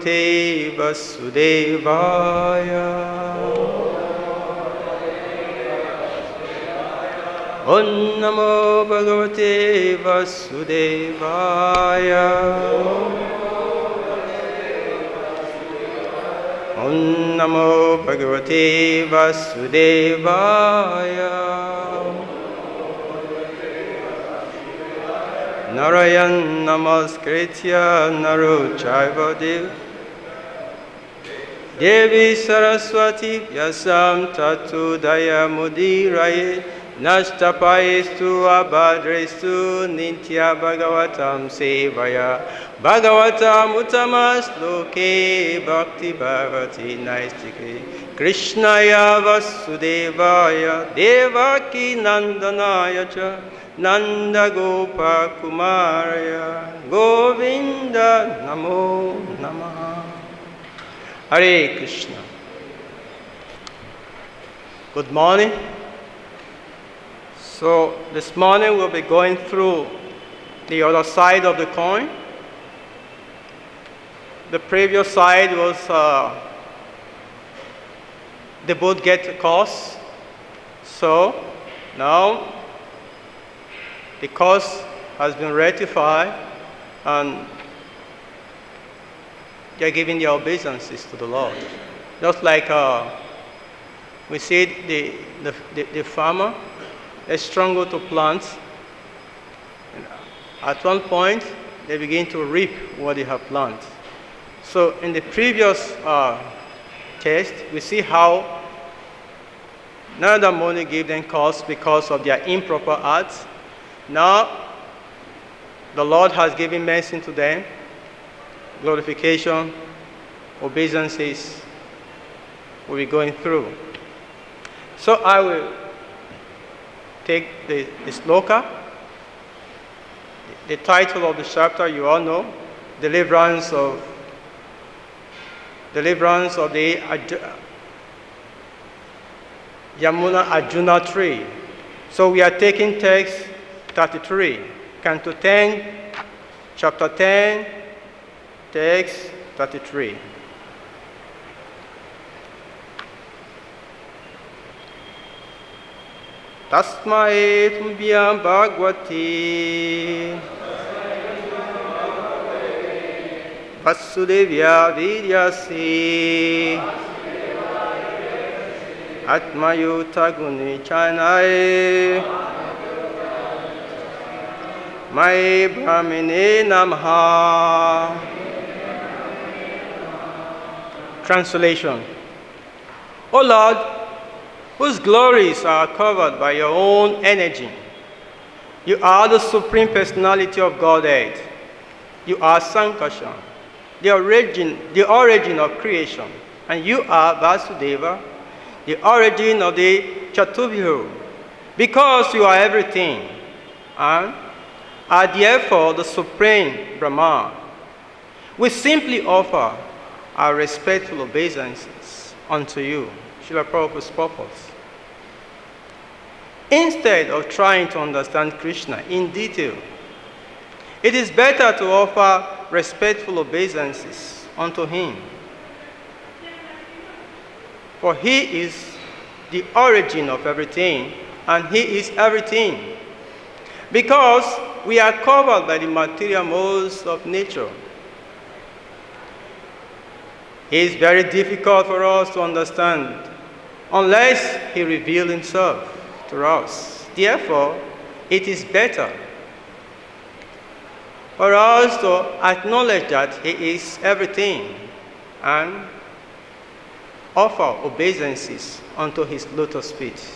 bhagavate Vāsudevāya. Om namo bhagavate Vāsudevāya. Om namo bhagavate Vāsudevāya. Narayan namaskritya naru chaiva Devi Saraswati Vyasam Tatu Daya Mudiraye Nastapaistu Abhadrestu Nitya Bhagavatam Sevaya Bhagavatam Uttamas Loke Bhakti Bhagavati Naistike Krishnaya Vāsudevāya Devaki Nandanaya Cha Nanda Gopa Kumaraya Govinda Namo Namaha. Hare Krishna. Good morning. So this morning we'll be going through the other side of the coin. The previous side was they both get a cause. So now the cause has been rectified and they're giving their obeisances to the Lord. Just like we see the farmer, they struggle to plant. And at one point, they begin to reap what they have planted. So in the previous test, we see how Narada Muni gave them cause because of their improper acts. Now, the Lord has given mercy to them, glorification, obeisances we'll be going through. So I will take the sloka. The title of the chapter you all know, Deliverance of the Yamuna Arjuna tree. So we are taking text 33, Canto 10, Chapter 10, text 33. Tasmai tubhyaṁ bhagavate Vāsudevāya vedhase ātma-dyota-guṇaiś brahmaṇe namaḥ. Translation. O Lord, whose glories are covered by your own energy, you are the Supreme Personality of Godhead. You are Saṅkarṣaṇa, the origin of creation, and you are Vāsudeva, the origin of the caturvyūha, because you are everything, and are therefore the Supreme Brahman. We simply offer our respectful obeisances unto you, Srila Prabhupada's purpose. Instead of trying to understand Krishna in detail, it is better to offer respectful obeisances unto him. For he is the origin of everything, and he is everything. Because we are covered by the material modes of nature, it is very difficult for us to understand unless he reveals himself to us. Therefore, it is better for us to acknowledge that he is everything and offer obeisances unto his lotus feet.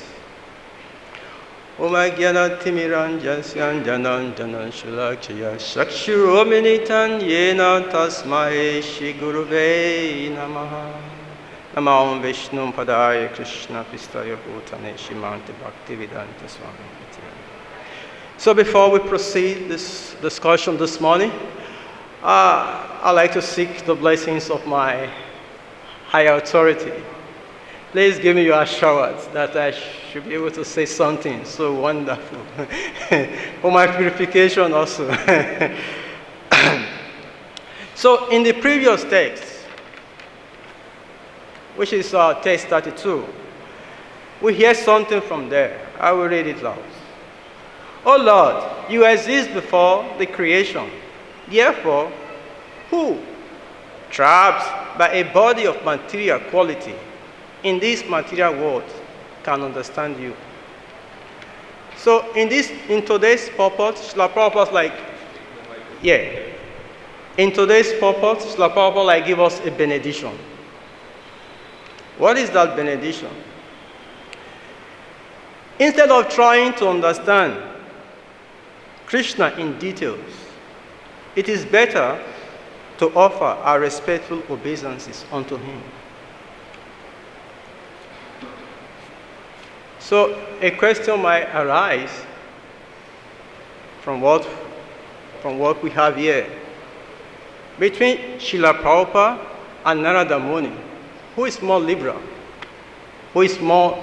Om Ajnana Timiranjasya Jananjana Shulakshaya Shakshurominitan Yena Tasmai Shri Guruve Namaha. Namo Vishnu Padaya Krishna Pistaya Bhutane Shimante Bhakti-vedanta Swami. So before we proceed this discussion this morning, I'd like to seek the blessings of my higher authority. Please give me your assurance that I should be able to say something so wonderful. For my purification also. So in the previous text, which is text 32. We hear something from there. I will read it loud. O Lord, you exist before the creation. Therefore, who, trapped by a body of material quality in this material world, can understand you? So in today's purport, Srila Prabhupada in today's purport, Srila Prabhupada give us a benediction. What is that benediction? Instead of trying to understand Krishna in details, it is better to offer our respectful obeisances unto him. So a question might arise from what we have here. Between Srila Prabhupada and Narada Muni, who is more liberal? Who is more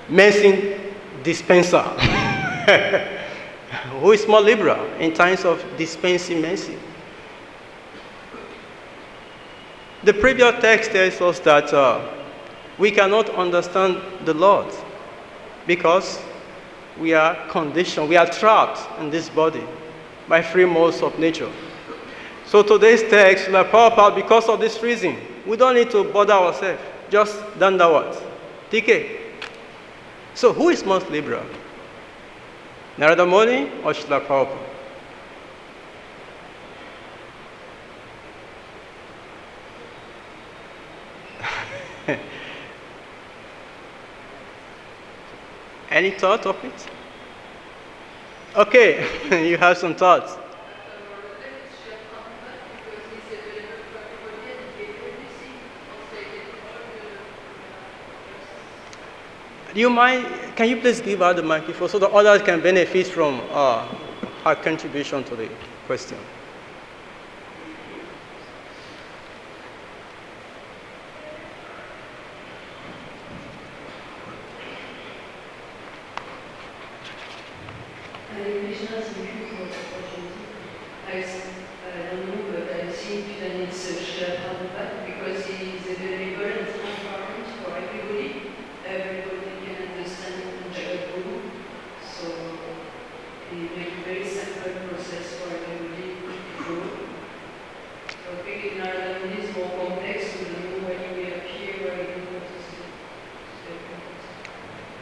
medicine dispenser? Who is more liberal in terms of dispensing medicine? The previous text tells us that we cannot understand the Lord because we are conditioned, we are trapped in this body by three modes of nature. So today's text, like Prabhupada, because of this reason, we don't need to bother ourselves. Just dandawat. TK. So who is most liberal? Narada Muni or Srila Prabhupada? Any thought of it? Okay, you have some thoughts. Do you mind, can you please give out the microphone so the others can benefit from our contribution to the question?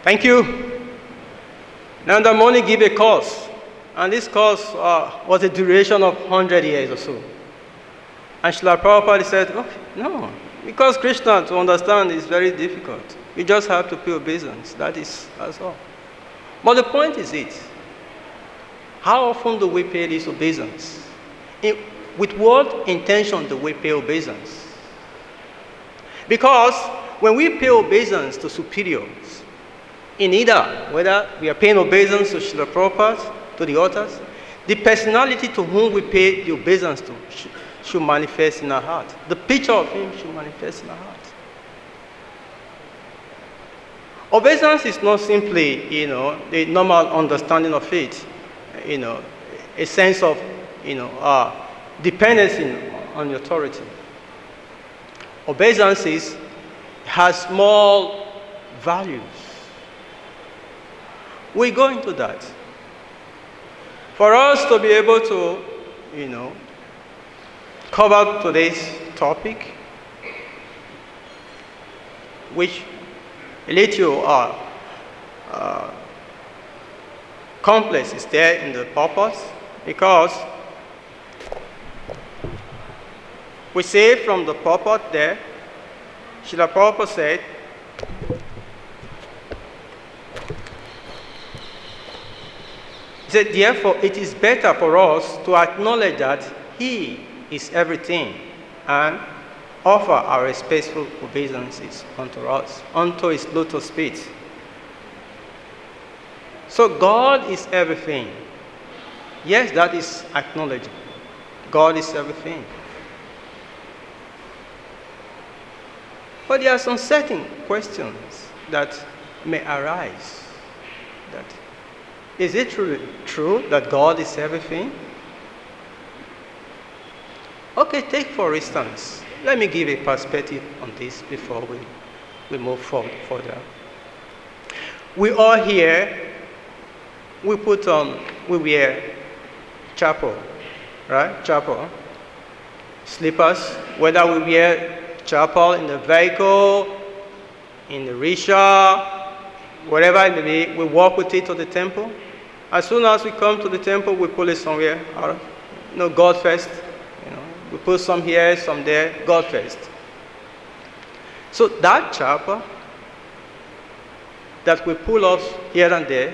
Thank you. Now the Muni give a course, and this course was a duration of 100 years or so. And Srila Prabhupada said, oh, no, because Krishna to understand is very difficult. You just have to pay obeisance. That's all. But the point is it. How often do we pay this obeisance? With what intention do we pay obeisance? Because when we pay obeisance to superiors, in either, whether we are paying obeisance to Srila Prabhupada, to the others, the personality to whom we pay the obeisance to should manifest in our heart. The picture of him should manifest in our heart. Obeisance is not simply, the normal understanding of it, a sense of, dependency on authority. Obeisance has small values. We go into that. For us to be able to, cover today's topic, which a little complex is there in the purpose, because we say from the purport there, Srila Prabhupada said, he said, therefore, it is better for us to acknowledge that he is everything and offer our respectful obeisances unto us, unto his lotus feet. So God is everything. Yes, that is acknowledging. God is everything. But there are some certain questions that may arise. That is it truly true that God is everything? Okay, take for instance, let me give a perspective on this before we move forward further. We all here, we wear chapel, right? Chapel. Slippers, whether we wear chapel in the vehicle, in the rickshaw, whatever it may be, we walk with it to the temple. As soon as we come to the temple, we pull it somewhere. God first. We put some here, some there, God first. So that chapel that we pull off here and there,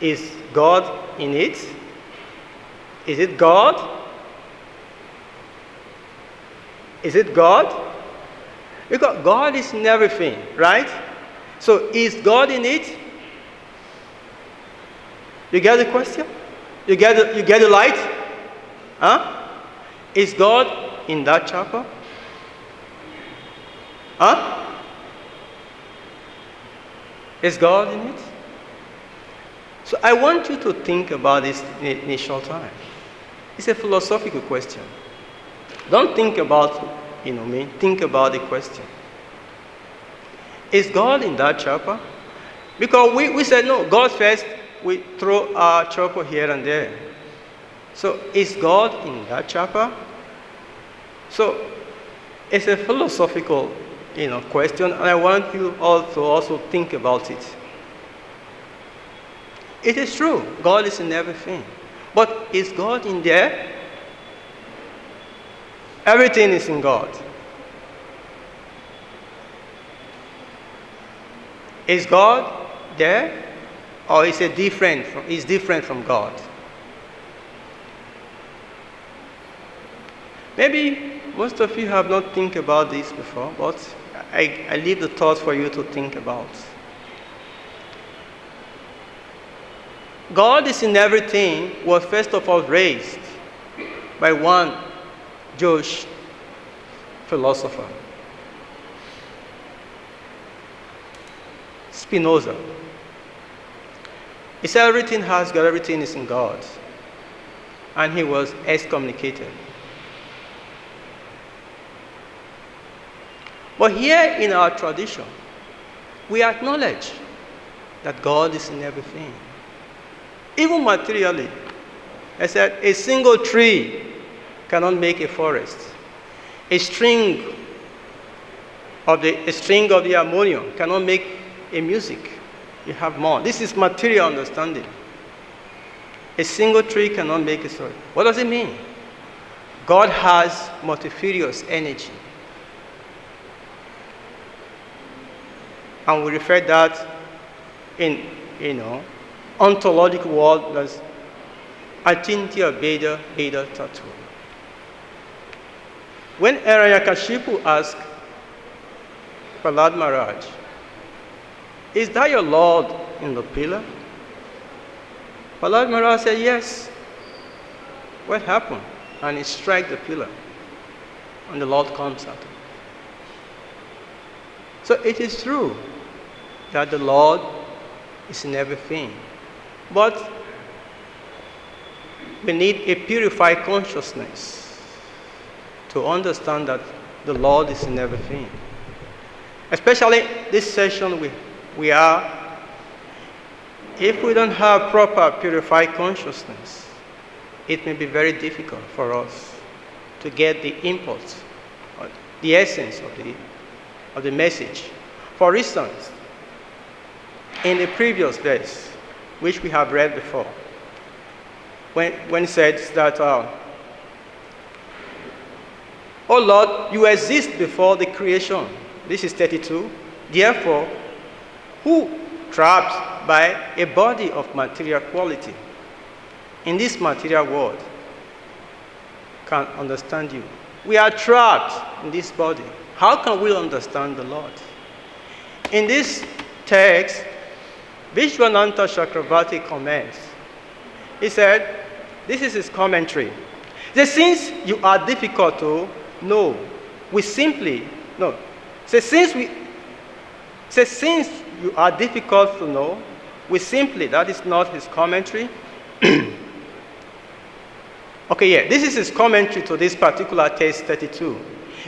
is God in it? Is it God? Is it God? Because God is in everything, right? So is God in it? You get the question? You get the light? Huh? Is God in that chapel? Huh? Is God in it? So I want you to think about this initial time. It's a philosophical question. Don't think about, think about the question. Is God in that chapel? Because we said, no, God first, we throw our chapel here and there. So is God in that chapel? So it's a philosophical, question, and I want you all to also think about it. It is true, God is in everything. But is God in there? Everything is in God. Is God there? Or is it different from God? Maybe most of you have not think about this before, but I leave the thought for you to think about. God is in everything was first of all raised by one Jewish philosopher, Spinoza. He said everything is in God, and he was excommunicated. But here in our tradition, we acknowledge that God is in everything. Even materially, I said a single tree cannot make a forest. A string of the harmonium cannot make a music. You have more. This is material understanding. A single tree cannot make a story. What does it mean? God has multifarious energy. And we refer that in, ontological word as Achintya Veda Veda Tattva. When Hiranyakashipu asked Prahlad Maharaj, is that your Lord in the pillar? Prahlad Maharaj said, yes. What happened? And he struck the pillar, and the Lord comes out. So it is true that the Lord is in everything. But we need a purified consciousness to understand that the Lord is in everything. Especially this session we are, if we don't have proper purified consciousness, it may be very difficult for us to get the impulse, or the essence of the message. For instance, in the previous verse, which we have read before, when it says that, oh Lord, you exist before the creation. This is 32. Therefore, who trapped by a body of material quality in this material world can understand you? We are trapped in this body. How can we understand the Lord? In this text, Vishwananta Chakravarti comments. He said, this is his commentary. He said, since you are difficult to know, since you are difficult to know, that is not his commentary. Okay, yeah, this is his commentary to this particular text 32.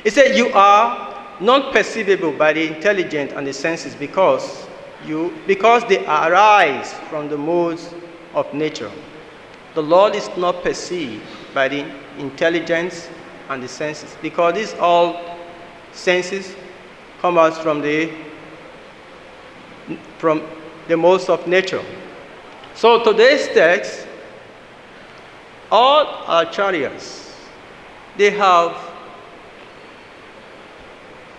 He said, you are not perceivable by the intelligence and the senses because they arise from the modes of nature. The Lord is not perceived by the intelligence and the senses because these all senses come out from the modes of nature. So today's text, all acharyas, they have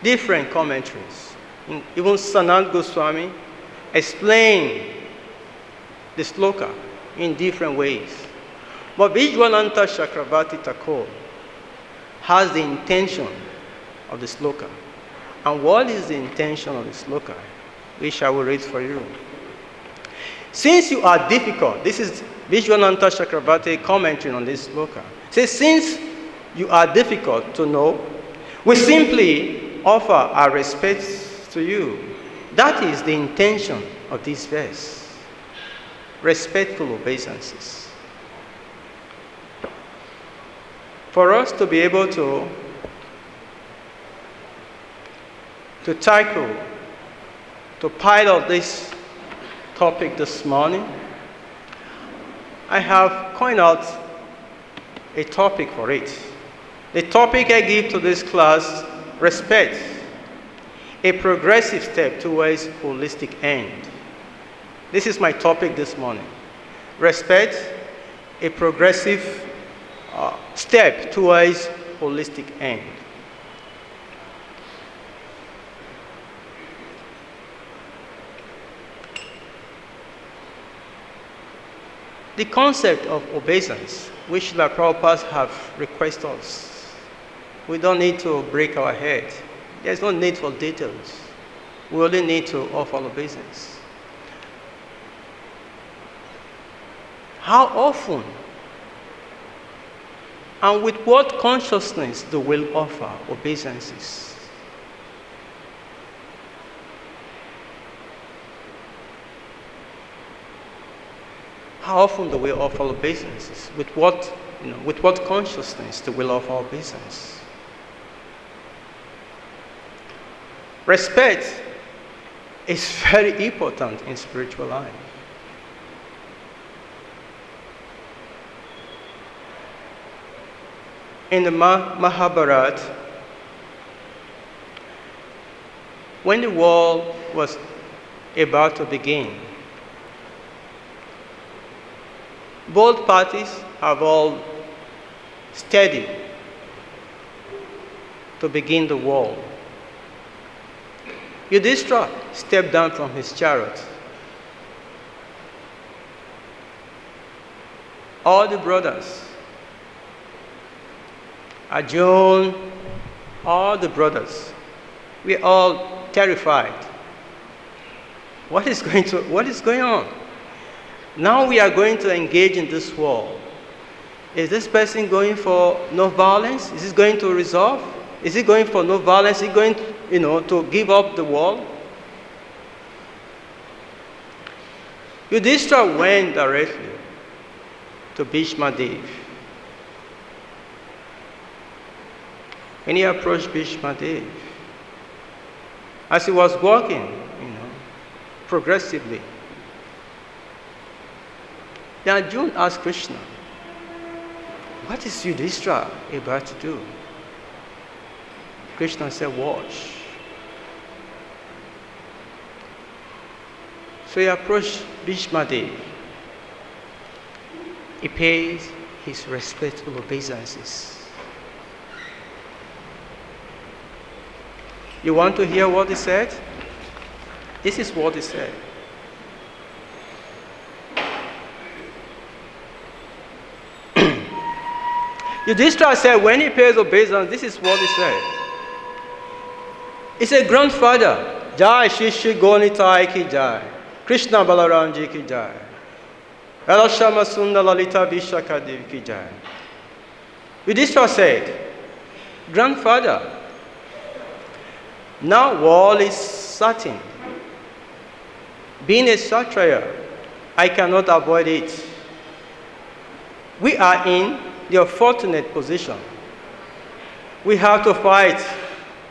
different commentaries. Even Sanat Goswami explained the sloka in different ways. But Vishwanatha Chakravarti Thakur has the intention of the sloka. And what is the intention of the sloka? Which I will read for you. Since you are difficult, this is Vishwanatha Chakravarti commenting on this sloka. Says, since you are difficult to know, we simply offer our respects to you. That is the intention of this verse. Respectful obeisances. For us to be able to tackle, to pilot this topic this morning, I have coined out a topic for it. The topic I give to this class, respect, a progressive step towards holistic end. This is my topic this morning. Respect, a progressive step towards holistic end. The concept of obeisance, which the Prabhupada have requested us, we don't need to break our head. There's no need for details. We only need to offer obeisance. How often and with what consciousness do we offer obeisances? How often do we offer obeisances? With what consciousness do we offer obeisance? Respect is very important in spiritual life. In the Mahabharata, when the war was about to begin, both parties have all studied to begin the war. Yudhishthira stepped down from his chariot. All the brothers, Arjuna, all the brothers, we're all terrified. What is going on? Now we are going to engage in this war. Is this person going for no violence? Is it going to resolve? Is he going for no violence? Is he going, to give up the war? Yudhishthira went directly to Bhishma Dev. And he approached Bhishma Dev. As he was walking, progressively, then Arjuna asked Krishna, what is Yudhishthira about to do? Krishna said, watch. So he approached Bhishma Dev. He pays his respectful obeisances. You want to hear what he said? This is what he said. Yudhishthira said, when he pays obeisance, this is what he said. He said, grandfather, Jai Shishi Gonitai ki Jai, Krishna Balaram ji ki Jai, Radha Sunda Lalita Vishakadev ki Jai. Yudhishthira said, grandfather, now war is certain. Being a Kshatriya, I cannot avoid it. We are in the unfortunate position. We have to fight.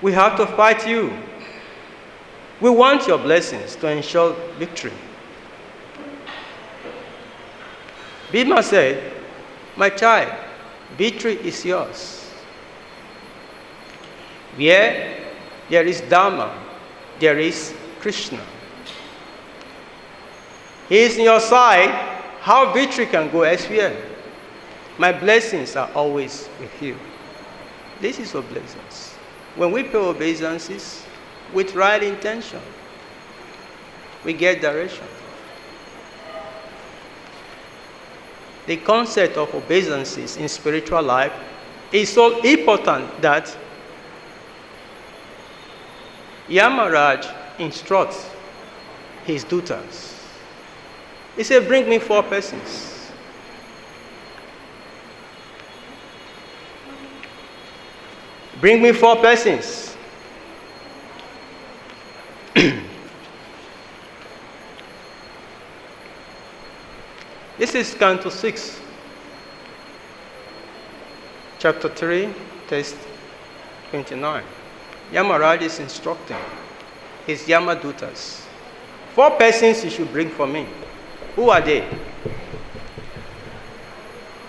We have to fight you. We want your blessings to ensure victory. Bhima said, "My child, victory is yours. Where there is Dharma, there is Krishna. He is on your side. How victory can go elsewhere? My blessings are always with you." This is obeisance. When we pay obeisances with right intention, we get direction. The concept of obeisances in spiritual life is so important that Yamaraj instructs his dutas. He said, "Bring me 4 persons." Bring me 4 persons. This is Canto 6, Chapter 3, Text 29. Yamaraj is instructing his Yamadutas. 4 persons you should bring for me. Who are they?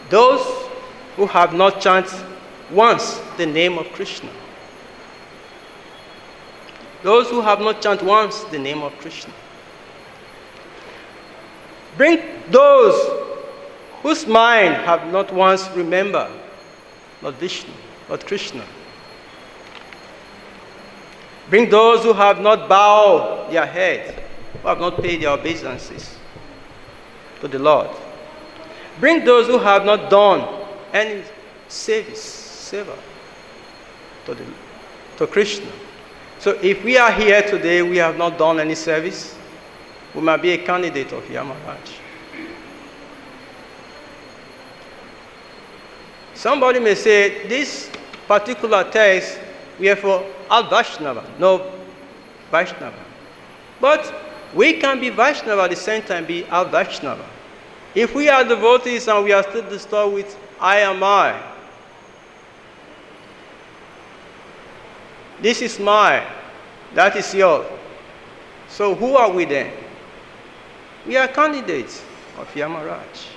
Those who have not chanted once the name of Krishna. Those who have not chanted once the name of Krishna. Bring those whose mind have not once remembered not Vishnu, not Krishna. Bring those who have not bowed their head, who have not paid their obeisances to the Lord. Bring those who have not done any seva to Krishna. So if we are here today, we have not done any service, we might be a candidate of Yamaraj. Somebody may say, this particular text, we are for Al-Vaishnava, no Vaishnava. But we can be Vaishnava at the same time be Al-Vaishnava. If we are devotees and we are still disturbed with I am I, this is mine, that is yours. So who are we then? We are candidates of Yamaraj.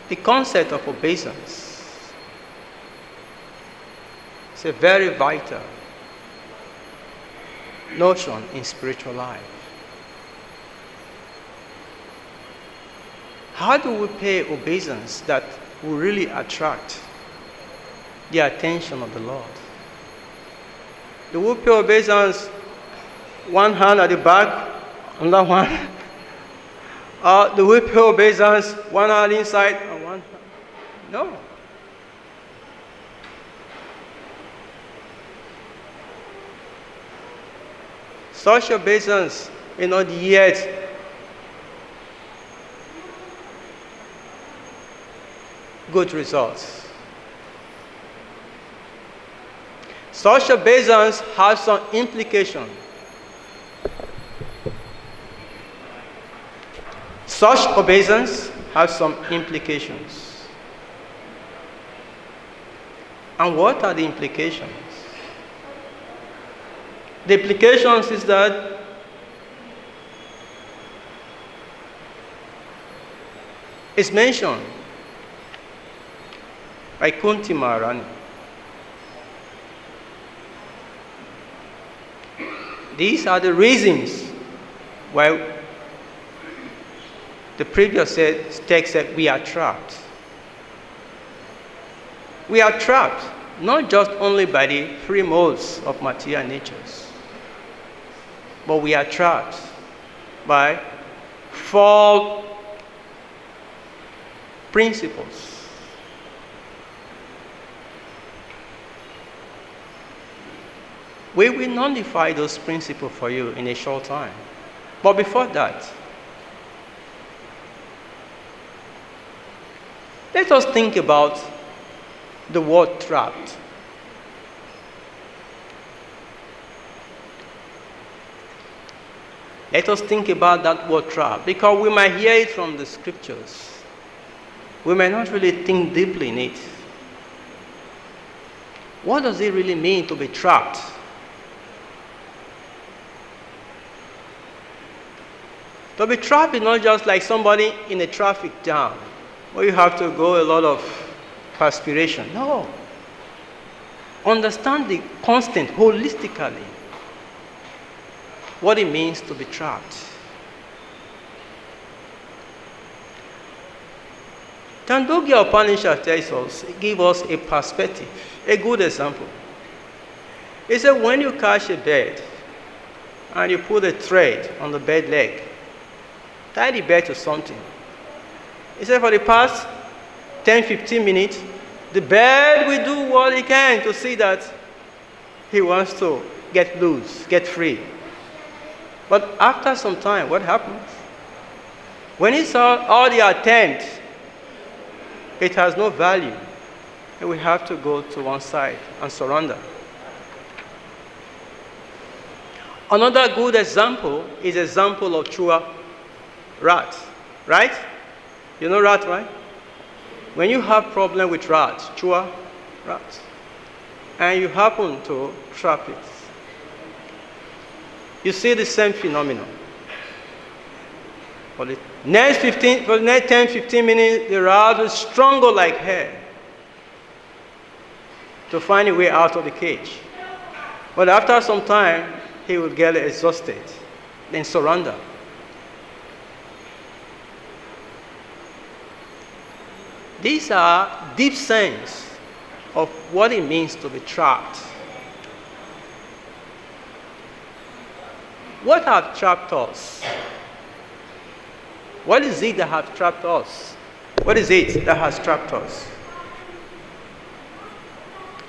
The concept of obeisance is a very vital notion in spiritual life. How do we pay obeisance that will really attract the attention of the Lord? Do we pay obeisance one hand at the back, another one? Do we pay obeisance one hand inside and one hand? No. Such obeisance may not yet good results. Such obeisance has some implication. Such obeisance has some implications. And what are the implications? The implications is that it's mentioned by Kunti Maharani. These are the reasons why the previous text said we are trapped. We are trapped not just only by the free modes of material natures, but we are trapped by 4 principles. We will nullify those principles for you in a short time. But before that, let us think about the word trapped. Let us think about that word trap, because we might hear it from the scriptures. We may not really think deeply in it. What does it really mean to be trapped? To be trapped is not just like somebody in a traffic jam, where you have to go a lot of perspiration. No. Understand the constant, holistically, what it means to be trapped. Chandogya Upanishad tells us, give us a perspective, a good example. It said when you catch a bird and you put a thread on the bird leg, tie the bird to something. It said for the past 10-15 minutes, the bird will do what he can to see that he wants to get loose, get free. But after some time, what happens? When he saw all the attempts, it has no value. And we have to go to one side and surrender. Another good example is the example of Chua rat, right? You know rat, right? When you have problem with rat, Chua rat, and you happen to trap it, you see the same phenomenon. For the next 10-15 minutes, the rat will struggle like hell to find a way out of the cage. But after some time, he will get exhausted, then surrender. These are deep sense of what it means to be trapped. What have trapped us? What is it that has trapped us? What is it that has trapped us?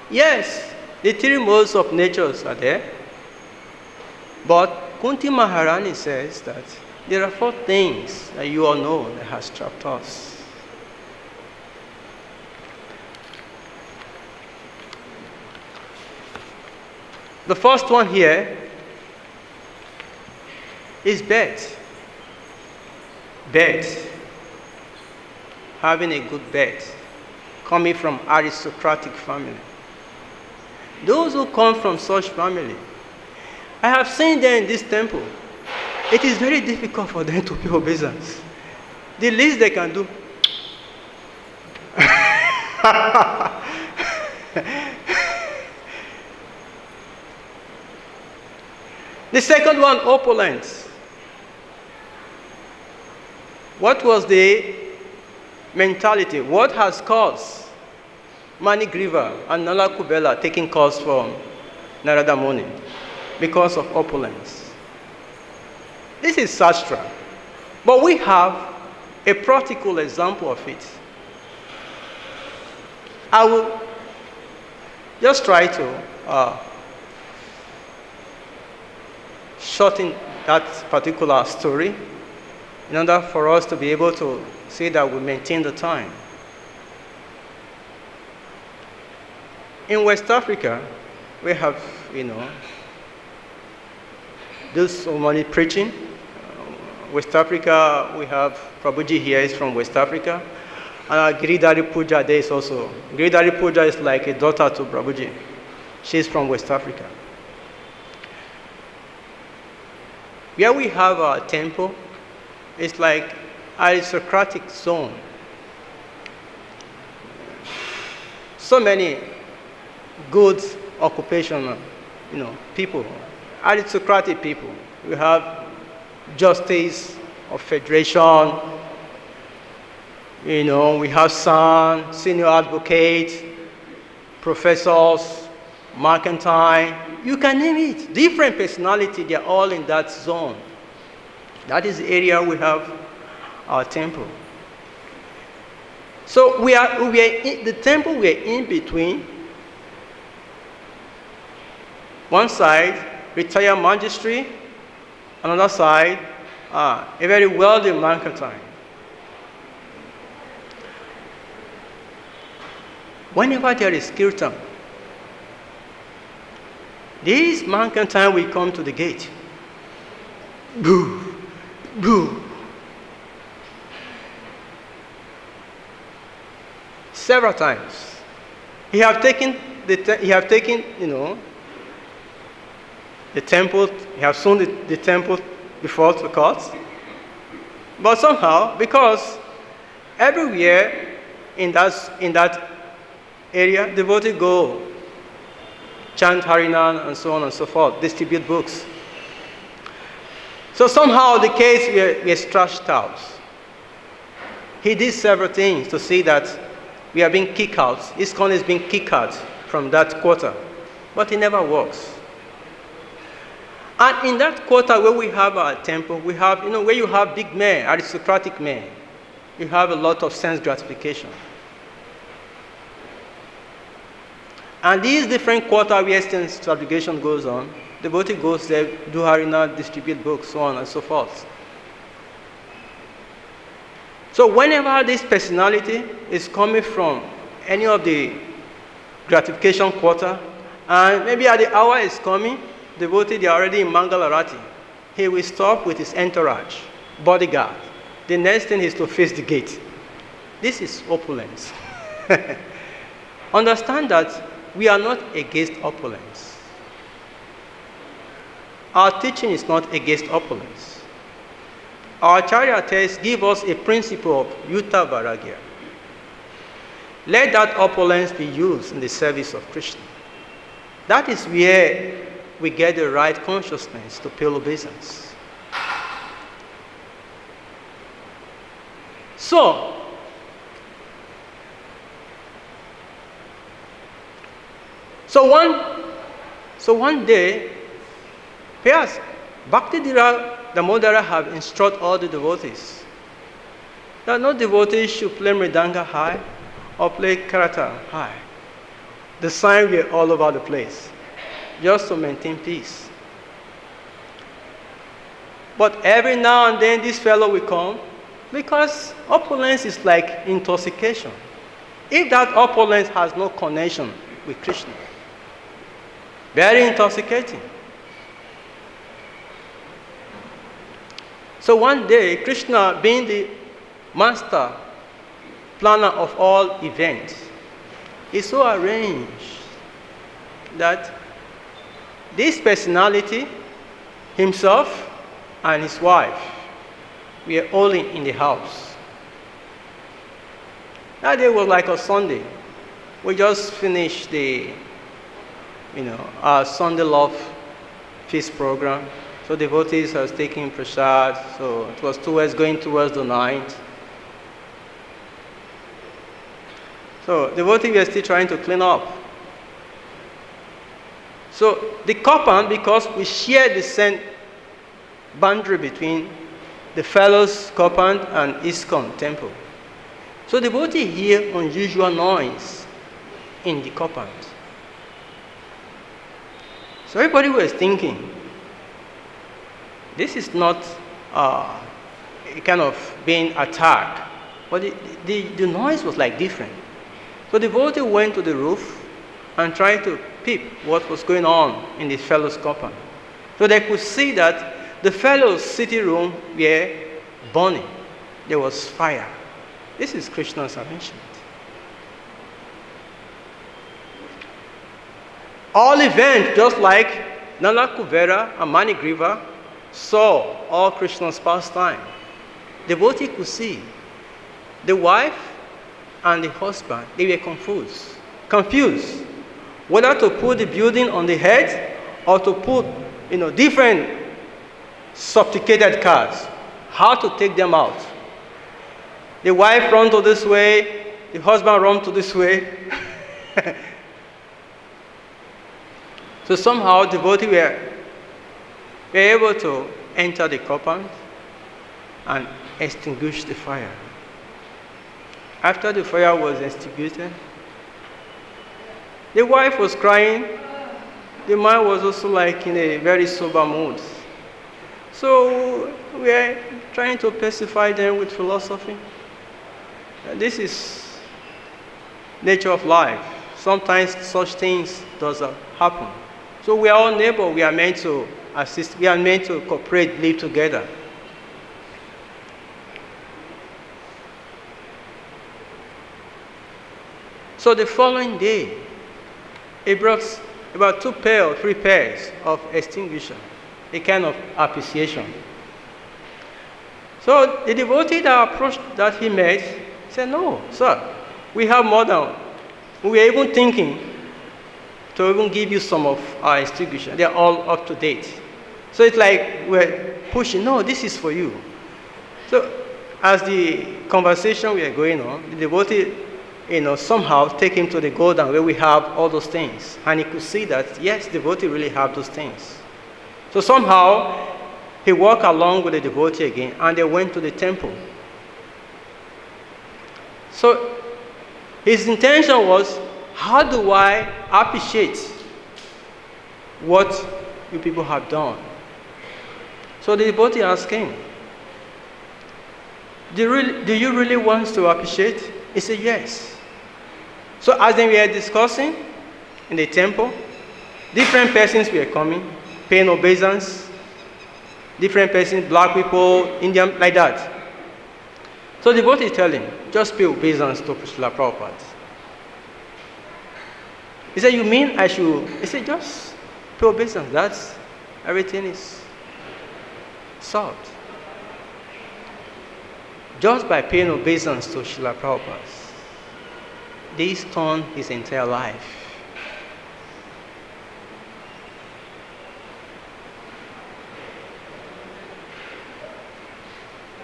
Yes, the three modes of nature are there. But Kunti Maharani says that there are 4 things that you all know that has trapped us. The first one here is bed. Bed. Having a good bed. Coming from aristocratic family. Those who come from such family, I have seen them in this temple. It is very difficult for them to pay obeisance. The least they can do. The second one, opulence. What was the mentality? What has caused Manigriva and Nala Kubela taking course from Narada Muni? Because of opulence. This is Sastra. But we have a practical example of it. I will just try to shorten that particular story in order for us to be able to see that we maintain the time. In West Africa, we have, this money preaching. West Africa, we have Prabhuji here is from West Africa. And Giridhari Puja there is also. Giridhari Puja is like a daughter to Prabhuji. She's from West Africa. Where we have our temple, it's like aristocratic zone. So many good occupational, people, aristocratic people. We have justice of federation. We have son, senior advocate, professors, mercantile. You can name it. Different personality, they're all in that zone. That is the area we have our temple. So we are in the temple, we are in between. One side, retired magistrate, another side, a very wealthy mercantile. Whenever there is kirtan, this mercantile will come to the gate. boo, boo. Several times. He have taken, the temple, he have sown the temple before the courts. But somehow, because everywhere in that area, devotees go chant Harinam and so on and so forth, distribute books. So somehow the case was trashed out. He did several things to see that we are being kicked out. ISKCON is being kicked out from that quarter. But it never works. And in that quarter where we have our temple, we have, where you have big men, aristocratic men, you have a lot of sense gratification. And these different quarters where sense gratification goes on, the devotee goes there, do Harinam, distribute books, so on and so forth. So whenever this personality is coming from any of the gratification quarter, and maybe at the hour is coming, the devotee, they are already in Mangalarati. He will stop with his entourage, bodyguard. The next thing is to face the gate. This is opulence. Understand that we are not against opulence. Our teaching is not against opulence. Our Acharya texts give us a principle of yuta vairagya. Let that opulence be used in the service of Krishna. That is where we get the right consciousness to pay obeisance. So one day, perhaps Bhakti-Damodara have instructed all the devotees that no devotees should play mridanga high or play karata high. The sign will be all over the place, just to maintain peace. But every now and then this fellow will come, because opulence is like intoxication. If that opulence has no connection with Krishna, very intoxicating. So one day, Krishna, being the master planner of all events, is so arranged that this personality, himself and his wife, were only in the house. That day was like a Sunday. We just finished our Sunday Love Feast program. So devotees was taking prasad, so it was going towards the night. So devotees were still trying to clean up. So the compound, because we share the same boundary between the fellows compound and ISKCON temple. So devotees hear unusual noise in the compound. So everybody was thinking, this is not a kind of being attacked, but the noise was like different. So the devotee went to the roof and tried to peep what was going on in the fellow's compound. So they could see that the fellow's sitting room were burning. There was fire. This is Krishna's arrangement. All events, just like Nala Kuvera and Manigriva, saw all Krishna's pastime. The devotee could see the wife and the husband, they were confused whether to put the building on the head or to put different sophisticated cars, how to take them out. The wife run to this way, the husband run to this way. So somehow the devotee were able to enter the compound and extinguish the fire. After the fire was extinguished, the wife was crying. The man was also like in a very sober mood. So we are trying to pacify them with philosophy. This is nature of life. Sometimes such things does happen. So we are all neighbors. We are meant to assist, we are meant to cooperate, live together. So the following day, he brought about 2 pairs or 3 pairs of extinguisher, a kind of appreciation. So the devotee that approached that he met said, "No, sir, we have more than, we are even thinking to even give you some of our extinguisher. They are all up to date." So it's like we're pushing, "No, this is for you." So as the conversation we are going on, the devotee, somehow take him to the golden where we have all those things. And he could see that, yes, the devotee really have those things. So somehow, he walked along with the devotee again, and they went to the temple. So his intention was, how do I appreciate what you people have done? So the devotee asked him, do you really want to appreciate? He said, yes. So as we were discussing in the temple, different persons were coming, paying obeisance, different persons, black people, Indian, like that. So the devotee tell him, just pay obeisance to Srila Prabhupada. He said, you mean I should? He said, just pay obeisance. That's, everything is solved. Just by paying obeisance to Srila Prabhupada, this turned his entire life.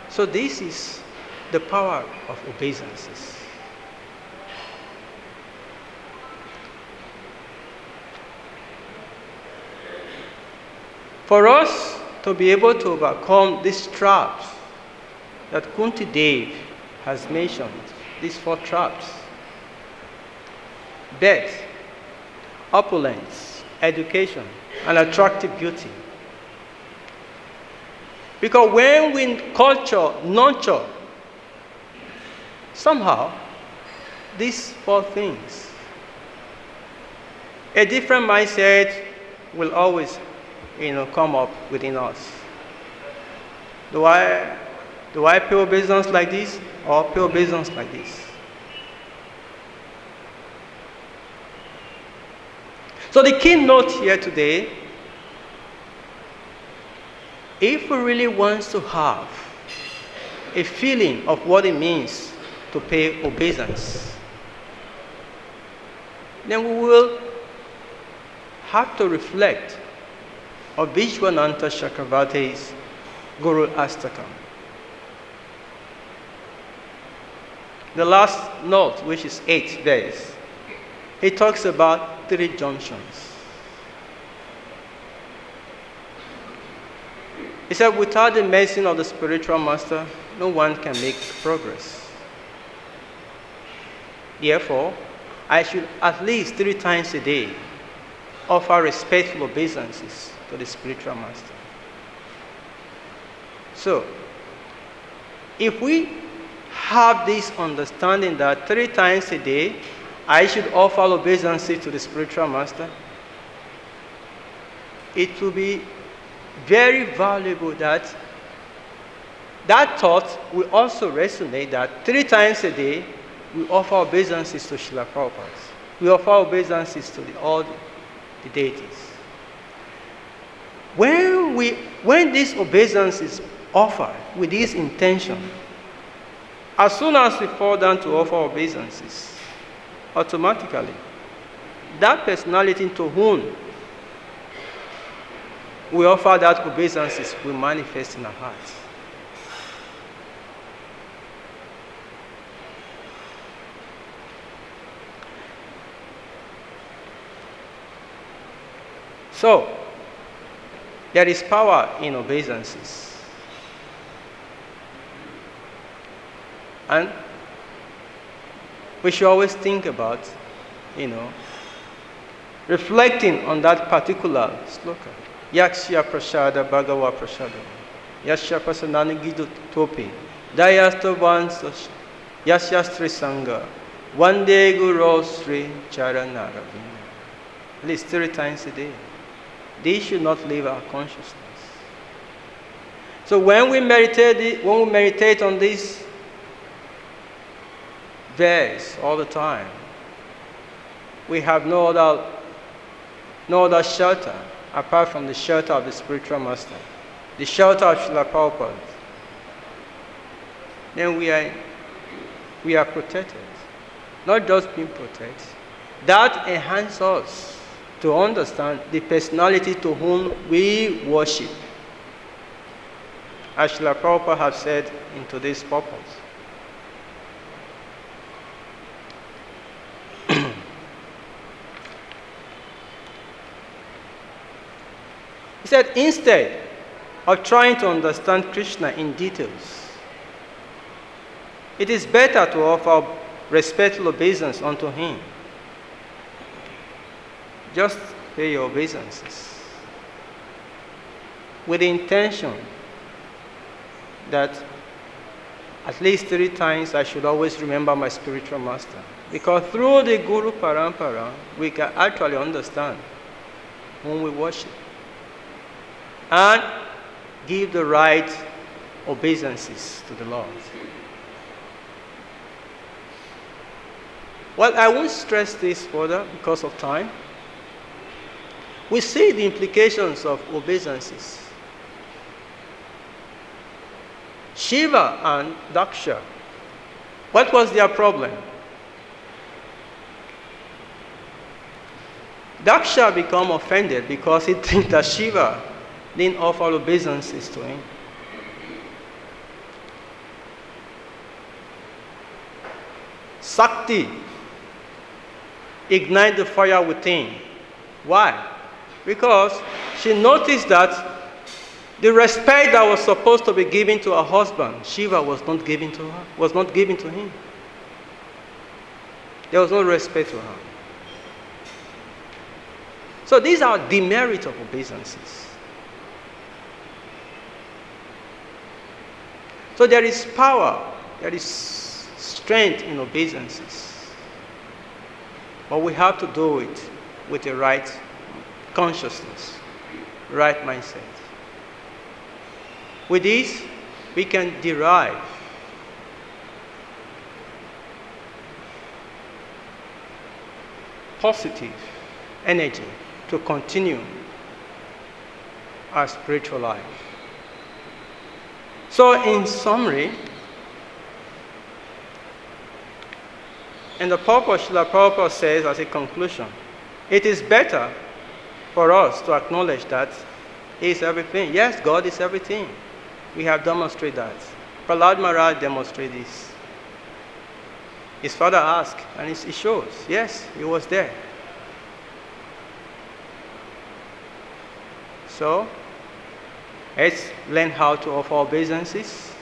So this is the power of obeisances. For us to be able to overcome these traps that Kunti Dev has mentioned, these 4 traps: birth, opulence, education, and attractive beauty. Because when we nurture, somehow, these 4 things, a different mindset will always, come up within us. Do I pay obeisance like this, or pay obeisance like this? So the keynote here today, if we really want to have a feeling of what it means to pay obeisance, then we will have to reflect on Vishwanatha Chakravarti's Guru Astakam. The last note, which is 8 days, he talks about 3 junctions. He said, without the medicine of the spiritual master, no one can make progress. Therefore, I should at least 3 times a day offer respectful obeisances to the spiritual master. So, if we have this understanding that 3 times a day I should offer obeisances to the spiritual master, it will be very valuable that thought will also resonate, that 3 times a day we offer obeisances to Srila Prabhupada. We offer obeisances to all the deities. When this obeisance is offered with this intention, as soon as we fall down to offer obeisances, automatically, that personality to whom we offer that obeisances will manifest in our hearts. So, there is power in obeisances. And we should always think about, reflecting on that particular sloka. Yakshya prasada bhagava prasada. Yasya prasanani gidu topi. Dayastavan yasyastri sangha. One day guru sri charanaravinda. At least 3 times a day. This should not leave our consciousness. So when we meditate on this verse all the time, we have no other shelter apart from the shelter of the spiritual master, the shelter of Srila Prabhupada. Then we are protected. Not just being protected. That enhances us to understand the personality to whom we worship. As Srila Prabhupada has said in today's purpose. He said, instead of trying to understand Krishna in details, it is better to offer respectful obeisance unto him. Just pay your obeisances with the intention that at least 3 times I should always remember my spiritual master. Because through the Guru Parampara, we can actually understand whom we worship and give the right obeisances to the Lord. Well, I won't stress this further because of time. We see the implications of obeisances. Shiva and Daksha, what was their problem? Daksha became offended because he thinks that Shiva didn't offer obeisances to him. Sakti ignited the fire within. Why? Because she noticed that the respect that was supposed to be given to her husband, Shiva was not given to her, was not given to him. There was no respect to her. So these are demerits of obeisances. So there is power, there is strength in obeisances. But we have to do it with the right consciousness, right mindset. With this, we can derive positive energy to continue our spiritual life. So in summary, in the purpose, Srila Prabhupada says as a conclusion, it is better for us to acknowledge that He is everything. Yes, God is everything. We have demonstrated that. Prahlad Maharaj demonstrated this. His father asked, and it shows, yes, he was there. So, let's learn how to offer obeisances,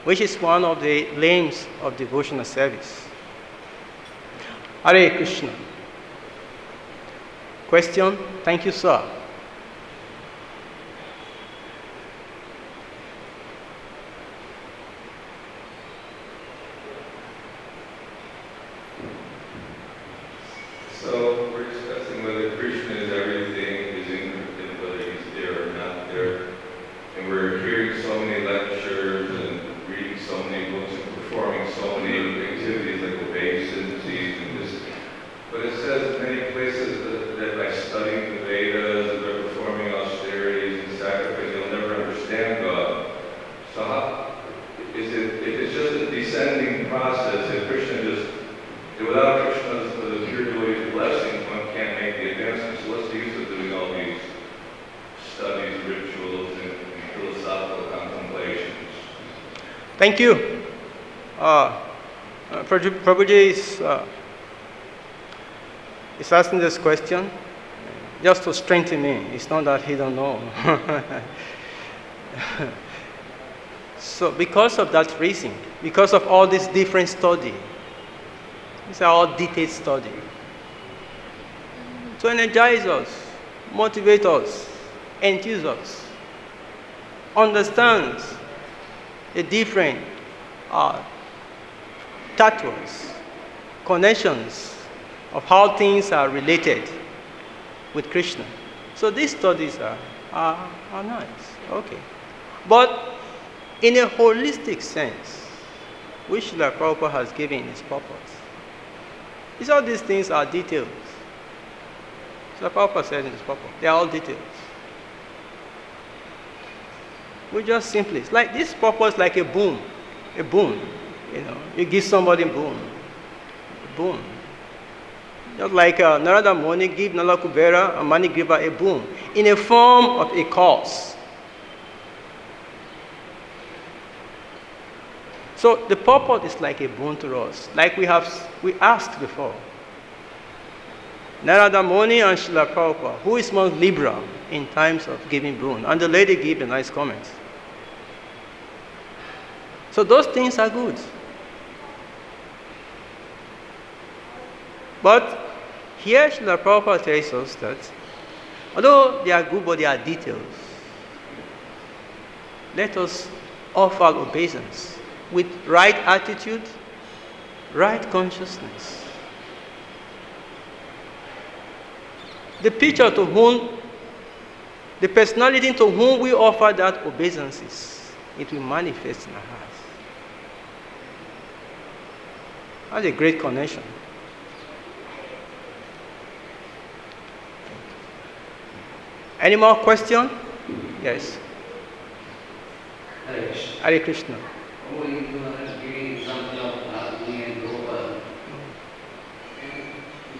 which is one of the limbs of devotional service. Hare Krishna. Question? Thank you, sir. So we're discussing whether Krishna is everything, is infinite, whether he's there or not there. And we're hearing so many lectures and reading so many books and performing so many activities like obeisances and this. But it says in many places that by studying the Vedas and by performing austerities and sacrifice, you'll never understand God. So how is it, if it's just a descending process, if Krishna just, without Krishna's pure devotee's blessing, one can't make the advancement. So what's the use of doing all these studies, rituals, and philosophical contemplations? Thank you. Prabhuji is asking this question just to strengthen me. It's not that he don't know. So because of that reason, because of all this different study, these are all detailed study, to energize us, motivate us, enthuse us, understand the different tattvas, connections of how things are related. with Krishna. So these studies are nice, okay. But in a holistic sense, which the Prabhupada has given in his purpose, all these things are details. So the Prabhupada said in his purpose, they are all details. We just simply, it's like this purpose, like a boom, you give somebody a boom. Just like Narada Muni give Nala Kubera and Manigriva a boom in a form of a cause. So the purpose is like a boon to us, like we asked before. Narada Muni and Srila Prabhupada, who is most liberal in times of giving boon? And the lady gave a nice comment. So those things are good. But here Srila Prabhupada tells us that although they are good, but they are details, let us offer obeisance with right attitude, right consciousness. The picture to whom, the personality to whom we offer that obeisances, it will manifest in our hearts. That's a great connection. Any more question? Yes. Hare Krishna. Oh, you are giving example of Bhagavate and Prabhupada.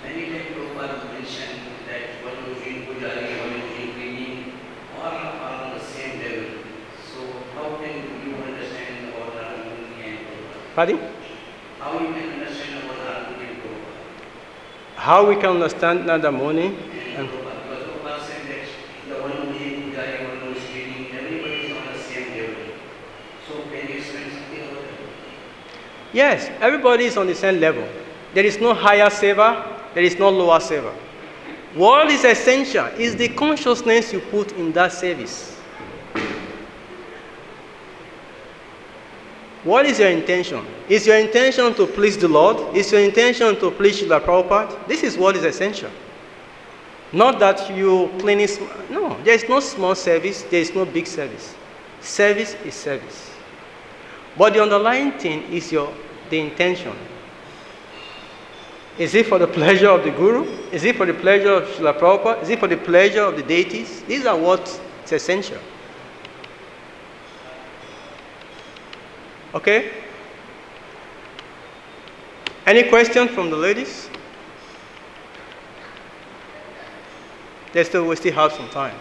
Many times Prabhupada mentioned that one who is doing pujari, one who is doing cleaning, all are on the same level. So how can you understand about Bhagavate and Prabhupada? Pardon? How you can understand about Bhagavate and Prabhupada? How we can understand Narada Muni And Prabhupada, because Prabhupada said that the one who is doing pujari, one who is cleaning, everybody is on the same level. So can you explain something about that? Yes, everybody is on the same level. There is no higher seva, there is no lower seva. What is essential is the consciousness you put in that service. What is your intention? Is your intention to please the Lord? Is your intention to please Srila Prabhupada? This is what is essential. Not that you clean it. No, there is no small service, there is no big service. Service is service. But the underlying thing is the intention. Is it for the pleasure of the Guru? Is it for the pleasure of Srila Prabhupada? Is it for the pleasure of the deities? These are what's essential. Okay? Any question from the ladies? We still have some time.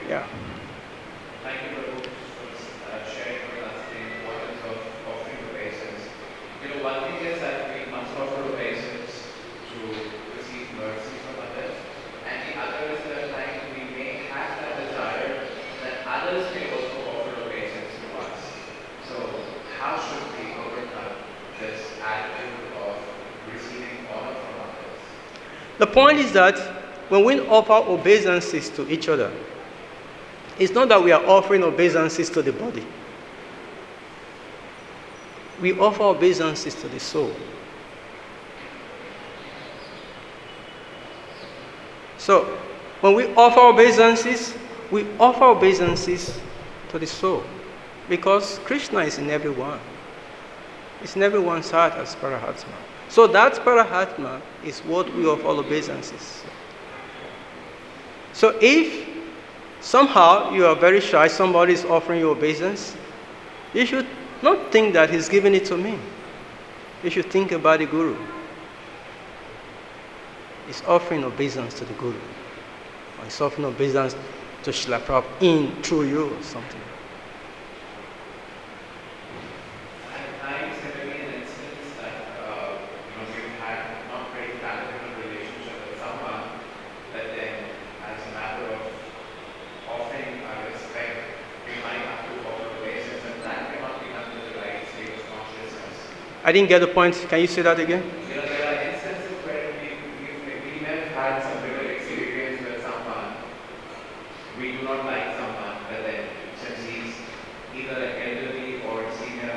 Yeah. Thank you, Prabhu, for sharing with us the importance of offering obeisance. One thing is that we must offer obeisance to receive mercy from others, and the other is that like we may have that desire that others may also offer obeisance to us. So how should we overcome this attitude of receiving honor from others? The point is that when we offer obeisances to each other, it's not that we are offering obeisances to the body. We offer obeisances to the soul. So, when we offer obeisances to the soul. Because Krishna is in everyone. It's in everyone's heart as Parahatma. So that Parahatma is what we offer obeisances. So if somehow you are very shy, somebody is offering you obeisance, you should not think that he's giving it to me. You should think about the Guru. He's offering obeisance to the Guru. Or he's offering obeisance to Srila Prabhupada through you or something. I certainly an instance that we've had not very valuable relationship with someone, but then as a matter of offering our respect, we might have to offer obeisance, and that cannot be done with the right state of consciousness. I didn't get the point. Can you say that again? There are instances where we may have had some bitter experience with someone, we do not like someone, but then since he's either an elderly or senior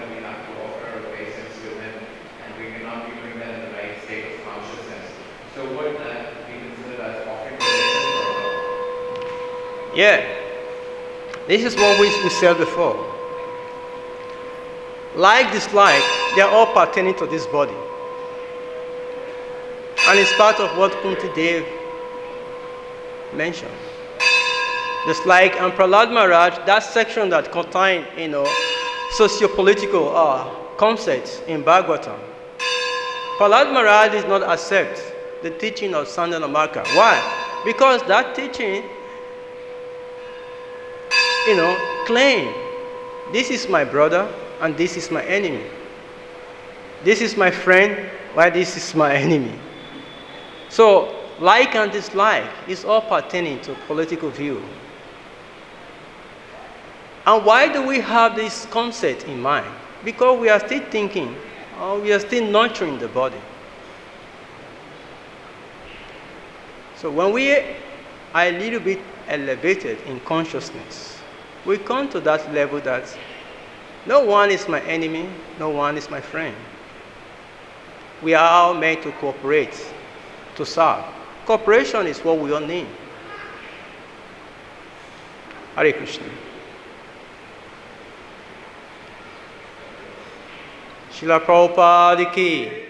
So would that be considered as offering obeisance or no? Yeah. This is what we said before. Like, dislike, they are all pertaining to this body. And it's part of what Kunti Dev mentioned. Dislike, and Prahlad Maharaj, that section that contained, socio-political concepts in Bhagavatam. Prahlad Maharaj did not accept the teaching of Sandana-Marka. Why? Because that teaching, claim, this is my brother and this is my enemy. This is my friend, while this is my enemy. So, like and dislike is all pertaining to political view. And why do we have this concept in mind? Because we are still thinking, or we are still nurturing the body. So when we are a little bit elevated in consciousness, we come to that level that no one is my enemy, no one is my friend. We are all meant to cooperate, to serve. Cooperation is what we all need. Hare Krishna. Srila Prabhupada ki